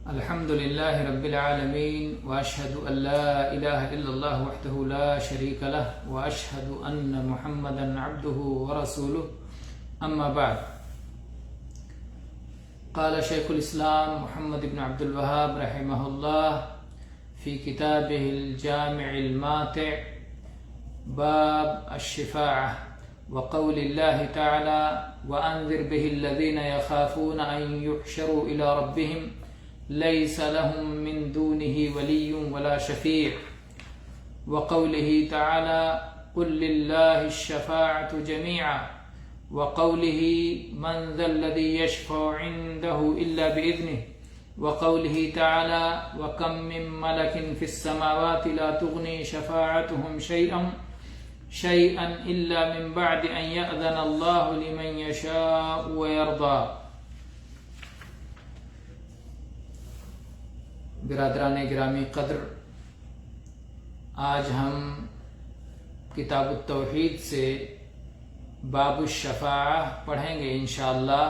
الحمد لله رب العالمين وأشهد أن لا إله إلا الله وحده لا شريك له وأشهد أن محمدا عبده ورسوله أما بعد. قال شيخ الإسلام محمد بن عبد الوهاب رحمه الله في كتابه الجامع الماتع باب الشفاعة وقول الله تعالى وأنذر به الذين يخافون أن يحشروا إلى ربهم ليس لهم من دونه ولي ولا شفيع وقوله تعالى قل لله الشفاعة جميعا وقوله من ذا الذي يشفع عنده إلا بإذنه وقوله تعالى وكم من ملك في السماوات لا تغني شفاعتهم شيئا إلا من بعد أن يأذن الله لمن يشاء ويرضى. برادران گرامی قدر، آج ہم کتاب التوحید سے باب الشفاعہ پڑھیں گے انشاءاللہ.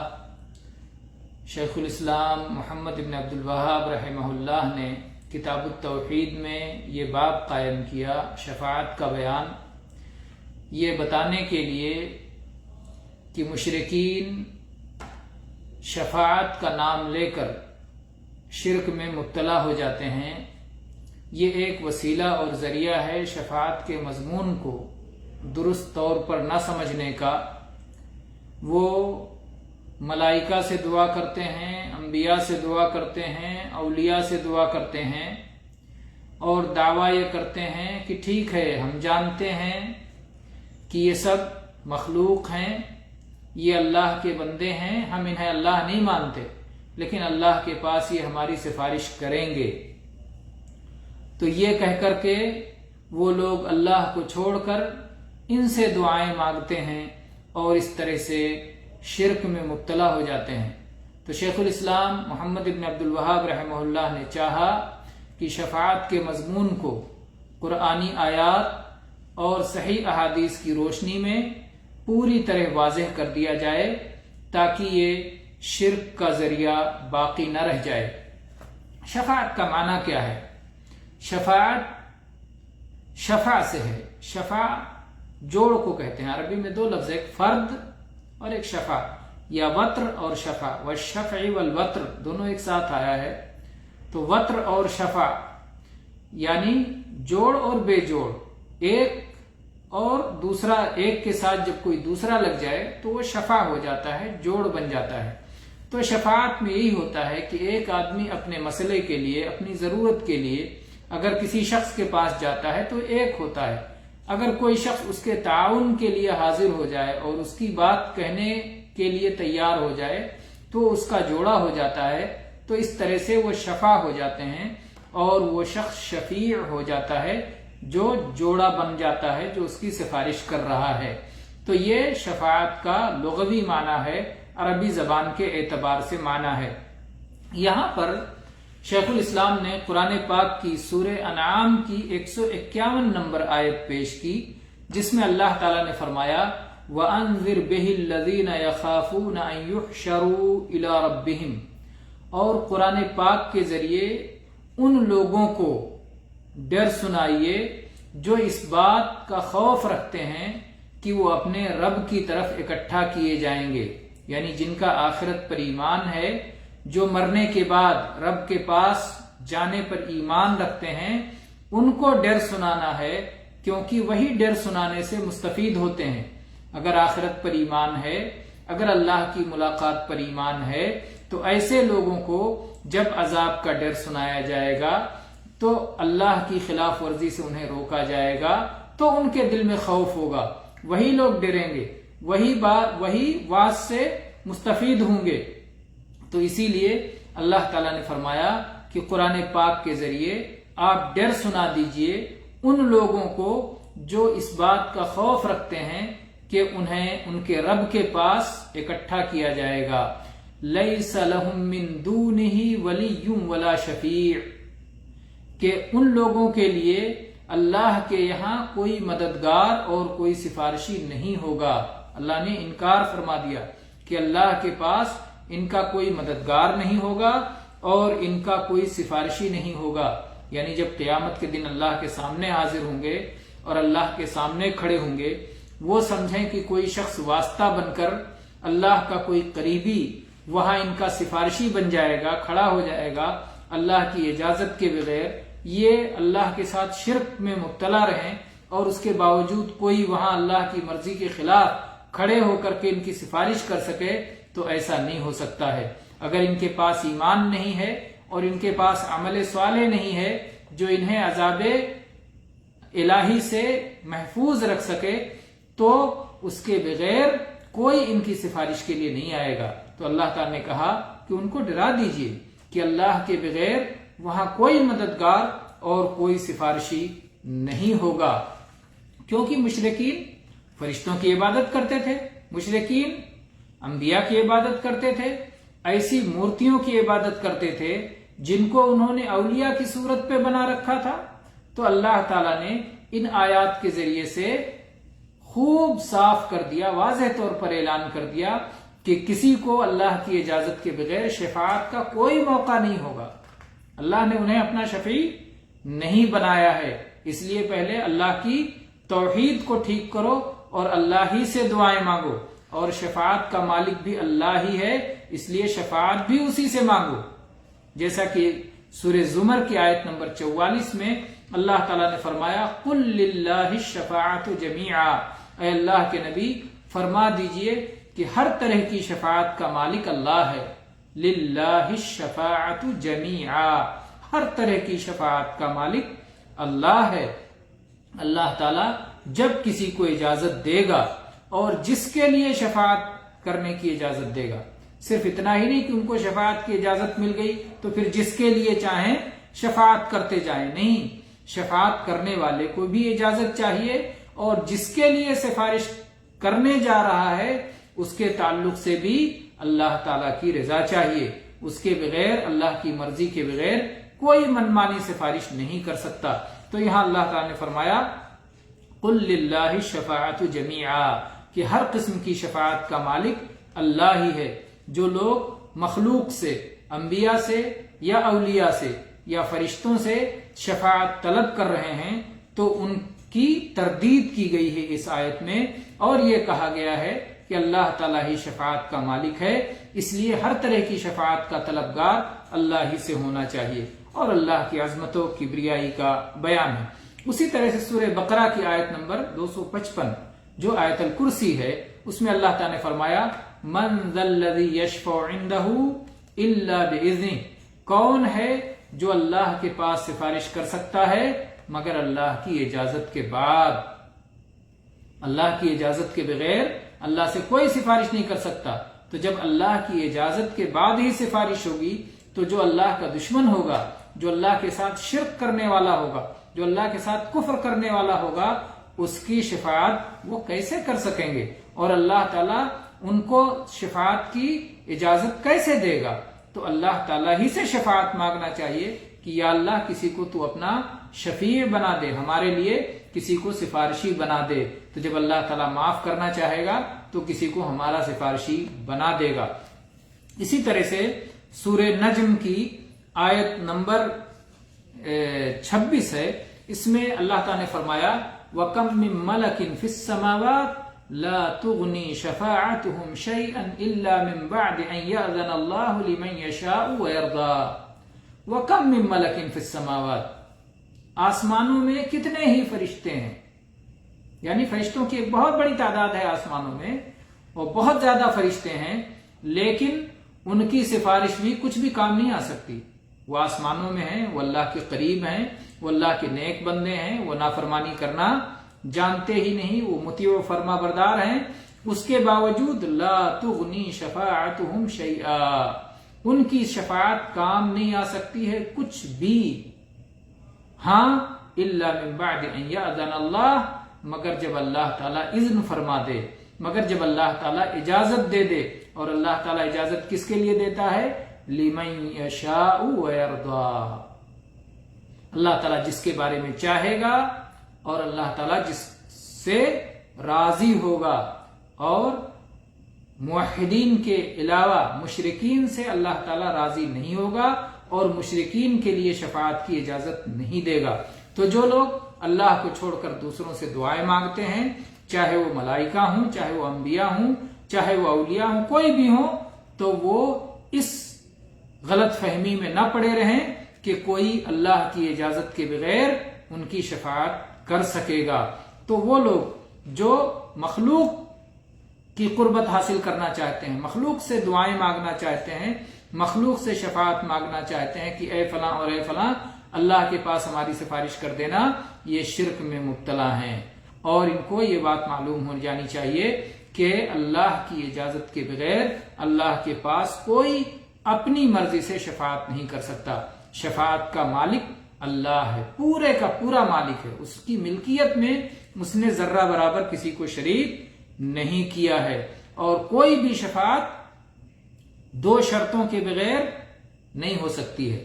شیخ الاسلام محمد بن عبد الوہاب رحمہ اللہ نے کتاب التوحید میں یہ باب قائم کیا، شفاعت کا بیان، یہ بتانے کے لیے کہ مشرکین شفاعت کا نام لے کر شرک میں مبتلا ہو جاتے ہیں. یہ ایک وسیلہ اور ذریعہ ہے شفاعت کے مضمون کو درست طور پر نہ سمجھنے کا. وہ ملائکہ سے دعا کرتے ہیں، انبیاء سے دعا کرتے ہیں، اولیاء سے دعا کرتے ہیں اور دعویٰ یہ کرتے ہیں کہ ٹھیک ہے، ہم جانتے ہیں کہ یہ سب مخلوق ہیں، یہ اللہ کے بندے ہیں، ہم انہیں اللہ نہیں مانتے، لیکن اللہ کے پاس یہ ہماری سفارش کریں گے. تو یہ کہہ کر کے وہ لوگ اللہ کو چھوڑ کر ان سے دعائیں مانگتے ہیں اور اس طرح سے شرک میں مبتلا ہو جاتے ہیں. تو شیخ الاسلام محمد بن عبد الوہاب رحمہ اللہ نے چاہا کہ شفاعت کے مضمون کو قرآنی آیات اور صحیح احادیث کی روشنی میں پوری طرح واضح کر دیا جائے تاکہ یہ شرک کا ذریعہ باقی نہ رہ جائے. شفاعت کا معنی کیا ہے؟ شفاعت شفا سے ہے. شفا جوڑ کو کہتے ہیں. عربی میں دو لفظ، ایک فرد اور ایک شفا، یا وطر اور شفا. والشفع والوطر دونوں ایک ساتھ آیا ہے. تو وطر اور شفا یعنی جوڑ اور بے جوڑ، ایک اور دوسرا ایک کے ساتھ جب کوئی دوسرا لگ جائے تو وہ شفا ہو جاتا ہے، جوڑ بن جاتا ہے. تو شفاعت میں یہی ہوتا ہے کہ ایک آدمی اپنے مسئلے کے لیے، اپنی ضرورت کے لیے اگر کسی شخص کے پاس جاتا ہے تو ایک ہوتا ہے. اگر کوئی شخص اس کے تعاون کے لیے حاضر ہو جائے اور اس کی بات کہنے کے لیے تیار ہو جائے تو اس کا جوڑا ہو جاتا ہے. تو اس طرح سے وہ شفا ہو جاتے ہیں اور وہ شخص شفیع ہو جاتا ہے جو جوڑا بن جاتا ہے، جو اس کی سفارش کر رہا ہے. تو یہ شفاعت کا لغوی معنی ہے، عربی زبان کے اعتبار سے معنی ہے. یہاں پر شیخ الاسلام نے قرآن پاک کی سورہ انعام کی 151 نمبر آیت پیش کی، جس میں اللہ تعالیٰ نے فرمایا وَأَنذِرْ بِهِ الَّذِينَ يَخَافُونَ أَن يُحْشَرُوا إِلَىٰ رَبِّهِمْ، اور قرآن پاک کے ذریعے ان لوگوں کو ڈر سنائیے جو اس بات کا خوف رکھتے ہیں کہ وہ اپنے رب کی طرف اکٹھا کیے جائیں گے. یعنی جن کا آخرت پر ایمان ہے، جو مرنے کے بعد رب کے پاس جانے پر ایمان رکھتے ہیں، ان کو ڈر سنانا ہے، کیونکہ وہی ڈر سنانے سے مستفید ہوتے ہیں. اگر آخرت پر ایمان ہے، اگر اللہ کی ملاقات پر ایمان ہے، تو ایسے لوگوں کو جب عذاب کا ڈر سنایا جائے گا تو اللہ کی خلاف ورزی سے انہیں روکا جائے گا تو ان کے دل میں خوف ہوگا، وہی لوگ ڈریں گے، وہی واعظ سے مستفید ہوں گے. تو اسی لیے اللہ تعالیٰ نے فرمایا کہ قرآن پاک کے ذریعے آپ ڈر سنا دیجئے ان لوگوں کو جو اس بات کا خوف رکھتے ہیں کہ انہیں ان کے رب کے پاس اکٹھا کیا جائے گا. لیس لہم من دونہ ولی ولا شفیع، کہ ان لوگوں کے لیے اللہ کے یہاں کوئی مددگار اور کوئی سفارشی نہیں ہوگا. اللہ نے انکار فرما دیا کہ اللہ کے پاس ان کا کوئی مددگار نہیں ہوگا اور ان کا کوئی سفارشی نہیں ہوگا. یعنی جب قیامت کے دن اللہ کے سامنے حاضر ہوں گے اور اللہ کے سامنے کھڑے ہوں گے، وہ سمجھیں کہ کوئی شخص واسطہ بن کر اللہ کا کوئی قریبی وہاں ان کا سفارشی بن جائے گا، کھڑا ہو جائے گا اللہ کی اجازت کے بغیر. یہ اللہ کے ساتھ شرک میں مبتلا رہیں اور اس کے باوجود کوئی وہاں اللہ کی مرضی کے خلاف کھڑے ہو کر کے ان کی سفارش کر سکے تو ایسا نہیں ہو سکتا ہے. اگر ان کے پاس ایمان نہیں ہے اور ان کے پاس عمل صالح نہیں ہے جو انہیں عذاب الہی سے محفوظ رکھ سکے، تو اس کے بغیر کوئی ان کی سفارش کے لیے نہیں آئے گا. تو اللہ تعالیٰ نے کہا کہ ان کو ڈرا دیجئے کہ اللہ کے بغیر وہاں کوئی مددگار اور کوئی سفارشی نہیں ہوگا. کیونکہ مشرکین فرشتوں کی عبادت کرتے تھے، مشرکین انبیاء کی عبادت کرتے تھے، ایسی مورتیوں کی عبادت کرتے تھے جن کو انہوں نے اولیاء کی صورت پہ بنا رکھا تھا. تو اللہ تعالیٰ نے ان آیات کے ذریعے سے خوب صاف کر دیا، واضح طور پر اعلان کر دیا کہ کسی کو اللہ کی اجازت کے بغیر شفاعت کا کوئی موقع نہیں ہوگا. اللہ نے انہیں اپنا شفیع نہیں بنایا ہے. اس لیے پہلے اللہ کی توحید کو ٹھیک کرو اور اللہ ہی سے دعائیں مانگو، اور شفاعت کا مالک بھی اللہ ہی ہے، اس لیے شفاعت بھی اسی سے مانگو. جیسا کہ سورہ زمر کی آیت نمبر 44 میں اللہ تعالیٰ نے فرمایا قُلْ لِلَّهِ الشَّفَاعَةُ جَمِيعًا، اے اللہ کے نبی فرما دیجئے کہ ہر طرح کی شفاعت کا مالک اللہ ہے. لِلَّهِ الشَّفَاعَةُ جَمِيعًا، ہر طرح کی شفاعت کا مالک اللہ ہے. اللہ تعالیٰ جب کسی کو اجازت دے گا اور جس کے لیے شفاعت کرنے کی اجازت دے گا، صرف اتنا ہی نہیں کہ ان کو شفاعت کی اجازت مل گئی تو پھر جس کے لیے چاہیں شفاعت کرتے جائیں، نہیں، شفاعت کرنے والے کو بھی اجازت چاہیے اور جس کے لیے سفارش کرنے جا رہا ہے اس کے تعلق سے بھی اللہ تعالیٰ کی رضا چاہیے. اس کے بغیر، اللہ کی مرضی کے بغیر کوئی منمانی سفارش نہیں کر سکتا. تو یہاں اللہ تعالیٰ نے فرمایا قُلْ لِلَّهِ الشَّفَاعَةُ جَمِيعًا، کہ ہر قسم کی شفاعت کا مالک اللہ ہی ہے. جو لوگ مخلوق سے، انبیاء سے یا اولیاء سے یا فرشتوں سے شفاعت طلب کر رہے ہیں تو ان کی تردید کی گئی ہے اس آیت میں، اور یہ کہا گیا ہے کہ اللہ تعالیٰ ہی شفاعت کا مالک ہے. اس لیے ہر طرح کی شفاعت کا طلبگار اللہ ہی سے ہونا چاہیے، اور اللہ کی عظمت و کبریائی کا بیان ہے. اسی طرح سے سورہ بقرہ کی آیت نمبر 255 جو آیت الکرسی ہے، اس میں اللہ تعالیٰ نے فرمایا من ذا الذی یشفع عندہ الا باذنہ، کون ہے جو اللہ کے پاس سفارش کر سکتا ہے مگر اللہ کی اجازت کے بعد. اللہ کی اجازت کے بغیر اللہ سے کوئی سفارش نہیں کر سکتا. تو جب اللہ کی اجازت کے بعد ہی سفارش ہوگی تو جو اللہ کا دشمن ہوگا، جو اللہ کے ساتھ شرک کرنے والا ہوگا، جو اللہ کے ساتھ کفر کرنے والا ہوگا، اس کی شفاعت وہ کیسے کر سکیں گے، اور اللہ تعالیٰ ان کو شفاعت کی اجازت کیسے دے گا؟ تو اللہ تعالیٰ ہی سے شفاعت مانگنا چاہیے کہ یا اللہ کسی کو تو اپنا شفیع بنا دے، ہمارے لیے کسی کو سفارشی بنا دے. تو جب اللہ تعالیٰ معاف کرنا چاہے گا تو کسی کو ہمارا سفارشی بنا دے گا. اسی طرح سے سورہ نجم کی آیت نمبر 26 ہے، اس میں اللہ تعالیٰ نے فرمایا وَكَمْ مِن مَلَكٍ فِي السَّمَاوَاتِ لَا تُغْنِي شَفَاعَتُهُمْ شَيْئًا إِلَّا مِن بَعْدِ أَن يَأْذَنَ اللَّهُ لِمَن يَشَاءُ وَيَرْضَىٰ. وَكَمْ مِن مَلَكٍ فِي السَّمَاوَاتِ، آسمانوں میں کتنے ہی فرشتے ہیں، یعنی فرشتوں کی ایک بہت بڑی تعداد ہے آسمانوں میں، اور بہت زیادہ فرشتے ہیں، لیکن ان کی سفارش بھی کچھ بھی کام نہیں آ سکتی. وہ آسمانوں میں ہیں، وہ اللہ کے قریب ہیں، وہ اللہ کے نیک بندے ہیں، وہ نافرمانی کرنا جانتے ہی نہیں، وہ مطیع و فرما بردار ہیں. اس کے باوجود لا تغنی شفاعتهم شیئا، ان کی شفاعت کام نہیں آ سکتی ہے کچھ بھی. ہاں الا من بعد ان یأذن اللہ، مگر جب اللہ تعالیٰ اذن فرما دے، مگر جب اللہ تعالیٰ اجازت دے دے. اور اللہ تعالیٰ اجازت کس کے لیے دیتا ہے؟ لمن یشاء ویرضی، اللہ تعالیٰ جس کے بارے میں چاہے گا اور اللہ تعالیٰ جس سے راضی ہوگا. اور موحدین کے علاوہ مشرکین سے اللہ تعالیٰ راضی نہیں ہوگا اور مشرکین کے لیے شفاعت کی اجازت نہیں دے گا۔ تو جو لوگ اللہ کو چھوڑ کر دوسروں سے دعائیں مانگتے ہیں، چاہے وہ ملائکہ ہوں، چاہے وہ انبیاء ہوں، چاہے وہ اولیاء ہوں، کوئی بھی ہوں، تو وہ اس غلط فہمی میں نہ پڑے رہیں کہ کوئی اللہ کی اجازت کے بغیر ان کی شفاعت کر سکے گا۔ تو وہ لوگ جو مخلوق کی قربت حاصل کرنا چاہتے ہیں، مخلوق سے دعائیں مانگنا چاہتے ہیں، مخلوق سے شفاعت مانگنا چاہتے ہیں کہ اے فلاں اور اے فلاں اللہ کے پاس ہماری سفارش کر دینا، یہ شرک میں مبتلا ہیں، اور ان کو یہ بات معلوم ہو جانی چاہیے کہ اللہ کی اجازت کے بغیر اللہ کے پاس کوئی اپنی مرضی سے شفاعت نہیں کر سکتا۔ شفاعت کا مالک اللہ ہے، پورے کا پورا مالک ہے، اس کی ملکیت میں اس نے ذرہ برابر کسی کو شریک نہیں کیا ہے، اور کوئی بھی شفاعت دو شرطوں کے بغیر نہیں ہو سکتی ہے۔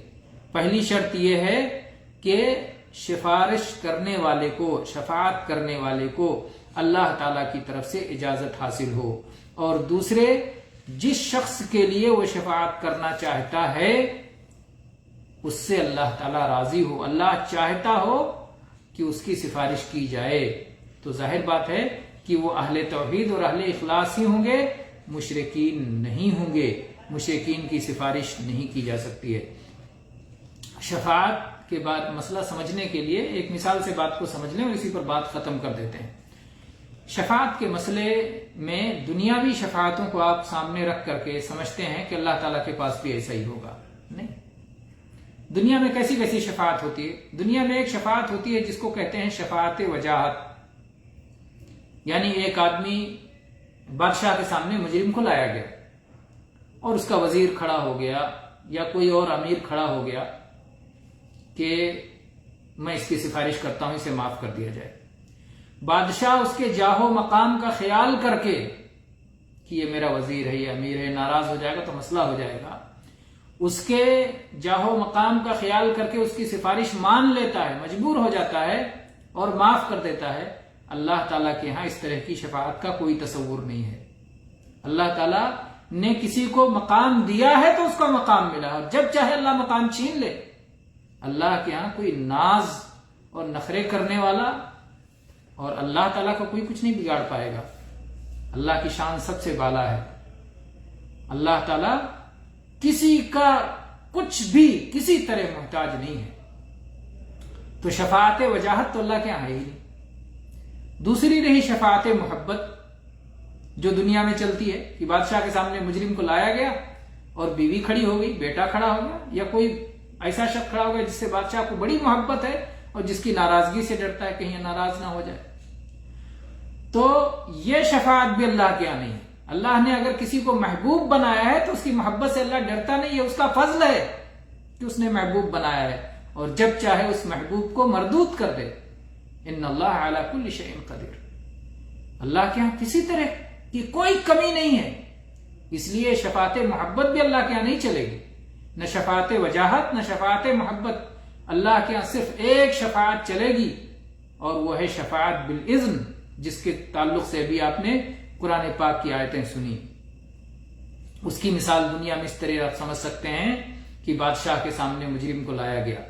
پہلی شرط یہ ہے کہ سفارش کرنے والے کو، شفاعت کرنے والے کو اللہ تعالی کی طرف سے اجازت حاصل ہو، اور دوسرے جس شخص کے لیے وہ شفاعت کرنا چاہتا ہے اس سے اللہ تعالی راضی ہو، اللہ چاہتا ہو کہ اس کی سفارش کی جائے، تو ظاہر بات ہے کہ وہ اہل توحید اور اہل اخلاص ہی ہوں گے، مشرکین نہیں ہوں گے، مشرکین کی سفارش نہیں کی جا سکتی ہے۔ شفاعت کے بعد مسئلہ سمجھنے کے لیے ایک مثال سے بات کو سمجھ لیں اور اسی پر بات ختم کر دیتے ہیں۔ شفاعت کے مسئلے میں دنیاوی شفاعتوں کو آپ سامنے رکھ کر کے سمجھتے ہیں کہ اللہ تعالیٰ کے پاس بھی ایسا ہی ہوگا، نہیں۔ دنیا میں کیسی کیسی شفاعت ہوتی ہے؟ دنیا میں ایک شفاعت ہوتی ہے جس کو کہتے ہیں شفاعت وجاہت، یعنی ایک آدمی بادشاہ کے سامنے مجرم کو لایا گیا اور اس کا وزیر کھڑا ہو گیا یا کوئی اور امیر کھڑا ہو گیا کہ میں اس کی سفارش کرتا ہوں، اسے معاف کر دیا جائے۔ بادشاہ اس کے جاہ و مقام کا خیال کر کے کہ یہ میرا وزیر ہے، یہ امیر ہے، ناراض ہو جائے گا تو مسئلہ ہو جائے گا، اس کے جاہ و مقام کا خیال کر کے اس کی سفارش مان لیتا ہے، مجبور ہو جاتا ہے اور معاف کر دیتا ہے۔ اللہ تعالیٰ کے ہاں اس طرح کی شفاعت کا کوئی تصور نہیں ہے۔ اللہ تعالیٰ نے کسی کو مقام دیا ہے تو اس کا مقام ملا، اور جب چاہے اللہ مقام چھین لے۔ اللہ کے ہاں کوئی ناز اور نخرے کرنے والا اور اللہ تعالیٰ کا کوئی کچھ نہیں بگاڑ پائے گا۔ اللہ کی شان سب سے بالا ہے۔ اللہ تعالیٰ کسی کا کچھ بھی کسی طرح محتاج نہیں ہے۔ تو شفاعت وجاہت تو اللہ کے ہاں ہے ہی نہیں۔ دوسری رہی شفاعت محبت، جو دنیا میں چلتی ہے کہ بادشاہ کے سامنے مجرم کو لایا گیا اور بیوی کھڑی ہو گئی، بیٹا کھڑا ہو گیا، یا کوئی ایسا شخص کھڑا ہو گیا جس سے بادشاہ کو بڑی محبت ہے اور جس کی ناراضگی سے ڈرتا ہے کہیں ناراض نہ ہو جائے۔ تو یہ شفاعت بھی اللہ کے یہاں نہیں ہے۔ اللہ نے اگر کسی کو محبوب بنایا ہے تو اس کی محبت سے اللہ ڈرتا نہیں ہے، اس کا فضل ہے کہ اس نے محبوب بنایا ہے، اور جب چاہے اس محبوب کو مردود کر دے۔ ان اللہ علی کل شیء قدیر۔ اللہ کے ہاں کسی طرح کی کوئی کمی نہیں ہے، اس لیے شفاعت محبت بھی اللہ کے ہاں نہیں چلے گی، نہ شفاعت وجاہت نہ شفاعت محبت۔ اللہ کے ہاں صرف ایک شفاعت چلے گی، اور وہ ہے شفاعت بالاذن، جس کے تعلق سے بھی آپ نے قرآن پاک کی آیتیں سنی۔ اس کی مثال دنیا میں اس طرح آپ سمجھ سکتے ہیں کہ بادشاہ کے سامنے مجرم کو لایا گیا،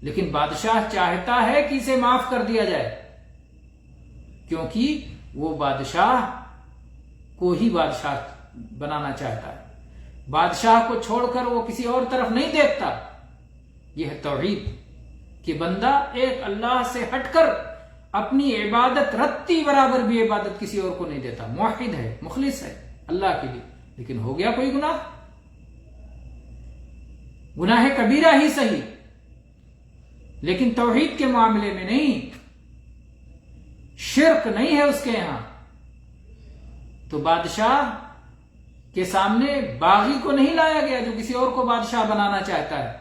لیکن بادشاہ چاہتا ہے کہ اسے معاف کر دیا جائے، کیونکہ وہ بادشاہ کو ہی بادشاہ بنانا چاہتا ہے۔ بادشاہ کو چھوڑ کر وہ کسی اور طرف نہیں دیکھتا۔ یہ ہے توحید کہ بندہ ایک اللہ سے ہٹ کر اپنی عبادت رتی برابر بھی عبادت کسی اور کو نہیں دیتا، موحد ہے، مخلص ہے اللہ کے لیے۔ لیکن ہو گیا کوئی گناہ کبیرہ ہی صحیح، لیکن توحید کے معاملے میں نہیں، شرک نہیں ہے اس کے یہاں، تو بادشاہ کے سامنے باغی کو نہیں لایا گیا جو کسی اور کو بادشاہ بنانا چاہتا ہے۔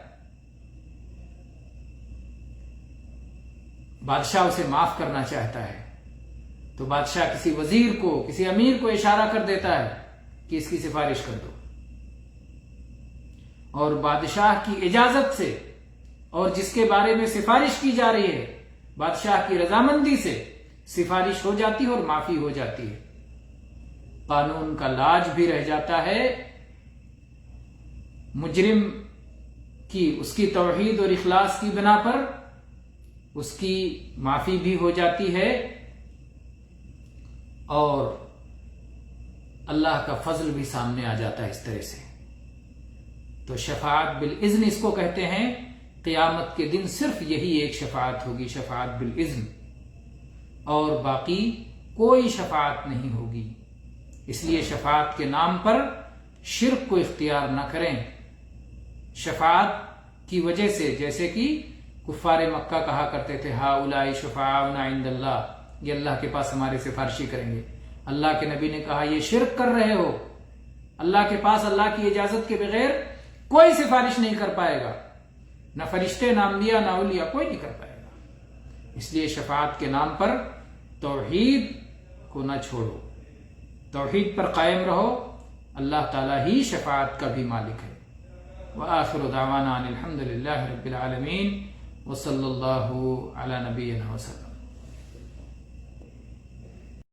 بادشاہ اسے معاف کرنا چاہتا ہے، تو بادشاہ کسی وزیر کو، کسی امیر کو اشارہ کر دیتا ہے کہ اس کی سفارش کر دو، اور بادشاہ کی اجازت سے اور جس کے بارے میں سفارش کی جا رہی ہے بادشاہ کی رضامندی سے سفارش ہو جاتی ہے اور معافی ہو جاتی ہے۔ قانون کا لاج بھی رہ جاتا ہے، مجرم کہ اس کی توحید اور اخلاص کی بنا پر اس کی معافی بھی ہو جاتی ہے اور اللہ کا فضل بھی سامنے آ جاتا ہے اس طرح سے۔ تو شفاعت بالاذن اس کو کہتے ہیں۔ قیامت کے دن صرف یہی ایک شفاعت ہوگی، شفاعت بالاذن، اور باقی کوئی شفاعت نہیں ہوگی۔ اس لیے شفاعت کے نام پر شرک کو اختیار نہ کریں۔ شفاعت کی وجہ سے، جیسے کہ کفار مکہ کہا کرتے تھے ہؤلاء شفاعؤنا عند اللہ، یہ اللہ کے پاس ہماری سفارشی کریں گے، اللہ کے نبی نے کہا یہ شرک کر رہے ہو، اللہ کے پاس اللہ کی اجازت کے بغیر کوئی سفارش نہیں کر پائے گا، نہ فرشتے، نہ انبیاء، نہ اولیاء، کوئی نہیں کر پائے گا۔ اس لیے شفاعت کے نام پر توحید کو نہ چھوڑو، توحید پر قائم رہو، اللہ تعالیٰ ہی شفاعت کا بھی مالک ہے۔ وآخر دعوانا ان الحمد للہ رب العالمین وصلی اللہ علی نبینا وسلم۔